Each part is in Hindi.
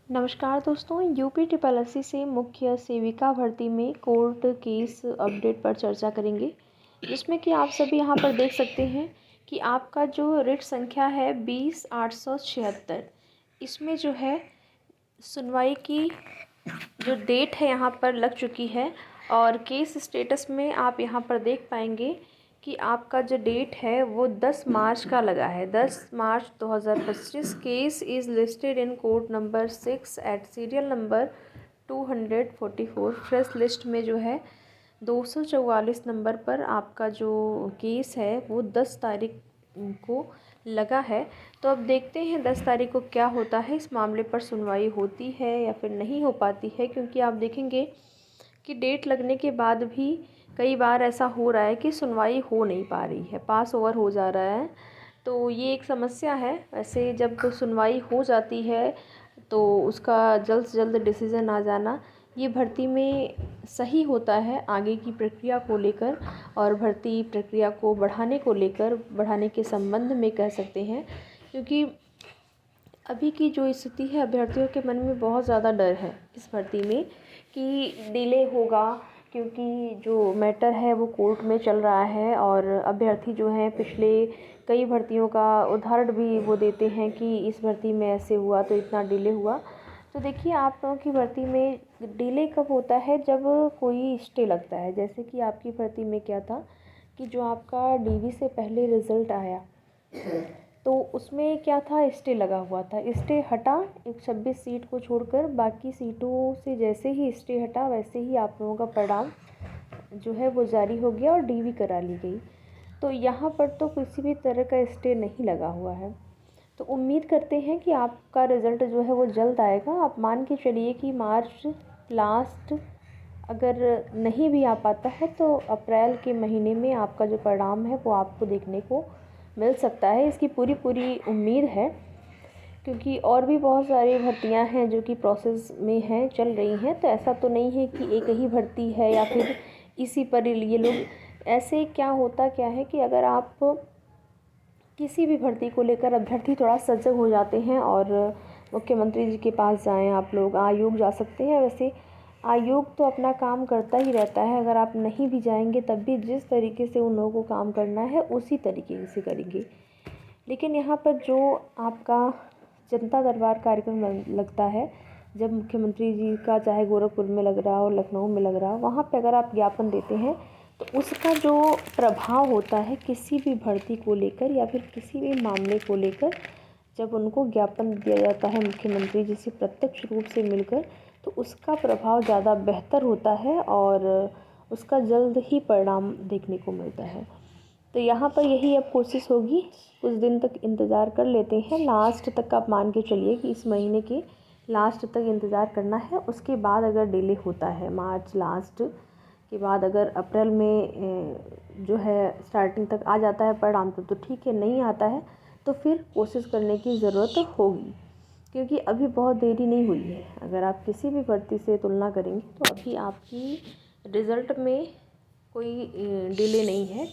नमस्कार दोस्तों, यूपी ट्रिपल एससी से मुख्य सेविका भर्ती में कोर्ट केस अपडेट पर चर्चा करेंगे, जिसमें कि आप सभी यहाँ पर देख सकते हैं कि आपका जो रिट संख्या है 20,876, इसमें जो है सुनवाई की जो डेट है यहाँ पर लग चुकी है। और केस स्टेटस में आप यहाँ पर देख पाएंगे कि आपका जो डेट है वो 10 मार्च का लगा है। 10 मार्च 2025। Case is listed in court number 6 at serial number 244। Fresh list में जो है 244 नंबर पर आपका जो केस है वो 10 तारीख को लगा है। तो अब देखते हैं 10 तारीख को क्या होता है, इस मामले पर सुनवाई होती है या फिर नहीं हो पाती है। क्योंकि आप देखेंगे कि डेट लगने के बाद भी कई बार ऐसा हो रहा है कि सुनवाई हो नहीं पा रही है, पास ओवर हो जा रहा है। तो ये एक समस्या है। वैसे जब सुनवाई हो जाती है तो उसका जल्द से जल्द डिसीज़न आ जाना ये भर्ती में सही होता है, आगे की प्रक्रिया को लेकर और भर्ती प्रक्रिया को बढ़ाने के संबंध में कह सकते हैं। क्योंकि अभी की जो स्थिति है, अभ्यर्थियों के मन में बहुत ज़्यादा डर है इस भर्ती में कि डिले होगा, क्योंकि जो मैटर है वो कोर्ट में चल रहा है। और अभ्यर्थी जो हैं पिछले कई भर्तियों का उदाहरण भी वो देते हैं कि इस भर्ती में ऐसे हुआ तो इतना डिले हुआ। तो देखिए, आप लोगों की भर्ती में डिले कब होता है, जब कोई स्टे लगता है। जैसे कि आपकी भर्ती में क्या था कि जो आपका डीवी से पहले रिज़ल्ट आया तो उसमें क्या था, स्टे लगा हुआ था। स्टे हटा, एक 26 सीट को छोड़कर बाकी सीटों से जैसे ही स्टे हटा वैसे ही आप लोगों का परिणाम जो है वो जारी हो गया और डीवी करा ली गई। तो यहाँ पर तो किसी भी तरह का स्टे नहीं लगा हुआ है। तो उम्मीद करते हैं कि आपका रिज़ल्ट जो है वो जल्द आएगा। आप मान के चलिए कि मार्च लास्ट अगर नहीं भी आ पाता है तो अप्रैल के महीने में आपका जो परिणाम है वो आपको देखने को मिल सकता है। इसकी पूरी उम्मीद है, क्योंकि और भी बहुत सारी भर्तियां हैं जो कि प्रोसेस में हैं, चल रही हैं। तो ऐसा तो नहीं है कि एक ही भर्ती है या फिर इसी पर ये लोग ऐसे क्या है कि अगर आप किसी भी भर्ती को लेकर अभ्यर्थी थोड़ा सजग हो जाते हैं और मुख्यमंत्री जी के पास जाएं, आप लोग आयोग जा सकते हैं। वैसे आयोग तो अपना काम करता ही रहता है, अगर आप नहीं भी जाएंगे तब भी जिस तरीके से उन लोगों को काम करना है उसी तरीके से करेंगे। लेकिन यहाँ पर जो आपका जनता दरबार कार्यक्रम लगता है, जब मुख्यमंत्री जी का चाहे गोरखपुर में लग रहा हो, लखनऊ में लग रहा हो, वहाँ पे अगर आप ज्ञापन देते हैं तो उसका जो प्रभाव होता है किसी भी भर्ती को लेकर या फिर किसी भी मामले को लेकर, जब उनको ज्ञापन दिया जाता है मुख्यमंत्री जी से प्रत्यक्ष रूप से मिलकर, तो उसका प्रभाव ज़्यादा बेहतर होता है और उसका जल्द ही परिणाम देखने को मिलता है। तो यहाँ पर यही अब कोशिश होगी, कुछ दिन तक इंतज़ार कर लेते हैं। लास्ट तक आप मान के चलिए कि इस महीने के लास्ट तक इंतज़ार करना है। उसके बाद अगर डिले होता है, मार्च लास्ट के बाद अगर अप्रैल में जो है स्टार्टिंग तक आ जाता है परिणाम तो ठीक है, नहीं आता है तो फिर कोशिश करने की ज़रूरत होगी। क्योंकि अभी बहुत देरी नहीं हुई है। अगर आप किसी भी भर्ती से तुलना करेंगे तो अभी आपकी रिज़ल्ट में कोई डिले नहीं है।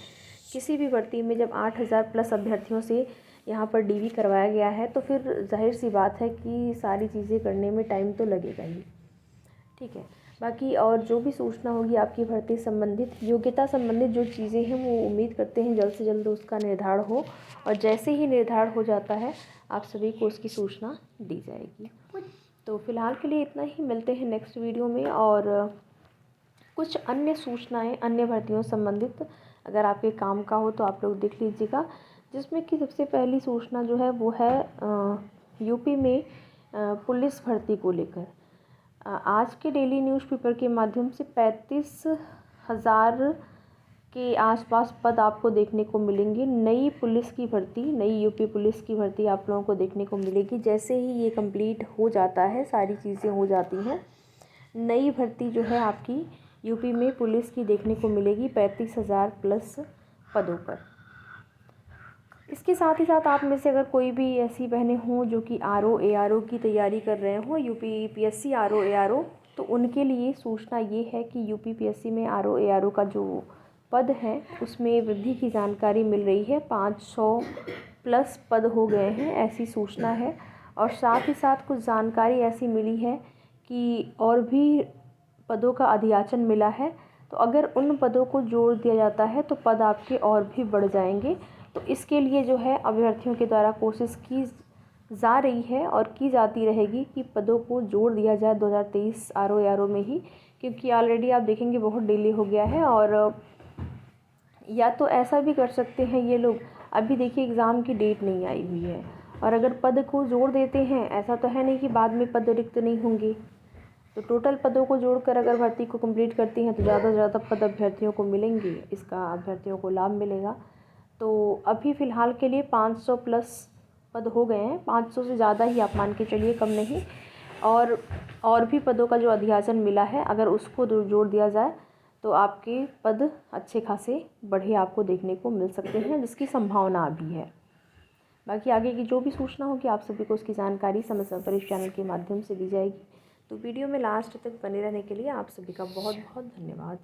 किसी भी भर्ती में जब 8,000 प्लस अभ्यर्थियों से यहाँ पर डीवी करवाया गया है तो फिर जाहिर सी बात है कि सारी चीज़ें करने में टाइम तो लगेगा ही। ठीक है, बाकी और जो भी सूचना होगी आपकी भर्ती संबंधित, योग्यता संबंधित जो चीज़ें हैं वो उम्मीद करते हैं जल्द से जल्द उसका निर्धारण हो। और जैसे ही निर्धारण हो जाता है आप सभी को उसकी सूचना दी जाएगी। तो फ़िलहाल के लिए इतना ही, मिलते हैं नेक्स्ट वीडियो में। और कुछ अन्य सूचनाएं अन्य भर्तियों संबंधित अगर आपके काम का हो तो आप लोग देख लीजिएगा। जिसमें कि सबसे पहली सूचना जो है वो है यूपी में पुलिस भर्ती को लेकर। आज के डेली न्यूज़पेपर के माध्यम से 35,000 के आसपास पद आपको देखने को मिलेंगे। नई पुलिस की भर्ती, नई यूपी पुलिस की भर्ती आप लोगों को देखने को मिलेगी। जैसे ही ये कंप्लीट हो जाता है, सारी चीज़ें हो जाती हैं, नई भर्ती जो है आपकी यूपी में पुलिस की देखने को मिलेगी 35,000 प्लस पदों पर। इसके साथ ही साथ आप में से अगर कोई भी ऐसी बहनें हों जो कि आरओ एआरओ की तैयारी कर रहे हों, यूपी पीएससी आरओ एआरओ, तो उनके लिए सूचना ये है कि यूपी पीएससी में आरओ एआरओ का जो पद है उसमें वृद्धि की जानकारी मिल रही है। 500 प्लस पद हो गए हैं, ऐसी सूचना है। और साथ ही साथ कुछ जानकारी ऐसी मिली है कि और भी पदों का अधियाचन मिला है। तो अगर उन पदों को जोड़ दिया जाता है तो पद आपके और भी बढ़ जाएंगे। तो इसके लिए जो है अभ्यर्थियों के द्वारा कोशिश की जा रही है और की जाती रहेगी कि पदों को जोड़ दिया जाए 2023 आरओ में ही, क्योंकि ऑलरेडी आप देखेंगे बहुत डिले हो गया है। और या तो ऐसा भी कर सकते हैं ये लोग, अभी देखिए एग्ज़ाम की डेट नहीं आई हुई है और अगर पद को जोड़ देते हैं, ऐसा तो है नहीं कि बाद में पद रिक्त नहीं होंगे, तो टोटल पदों को जोड़कर अगर भर्ती को कंप्लीट करती हैं तो ज़्यादा से ज़्यादा पद अभ्यर्थियों को मिलेंगे, इसका अभ्यर्थियों को लाभ मिलेगा। तो अभी फ़िलहाल के लिए 500 प्लस पद हो गए हैं, 500 से ज़्यादा ही आप मान के चलिए, कम नहीं। और भी पदों का जो अधियाचन मिला है, अगर उसको जोड़ दिया जाए तो आपके पद अच्छे खासे बढ़े आपको देखने को मिल सकते हैं, जिसकी संभावना अभी है। बाकी आगे की जो भी सूचना होगी आप सभी को उसकी जानकारी समय समय पर इस चैनल के माध्यम से दी जाएगी। तो वीडियो में लास्ट तक बने रहने के लिए आप सभी का बहुत बहुत धन्यवाद।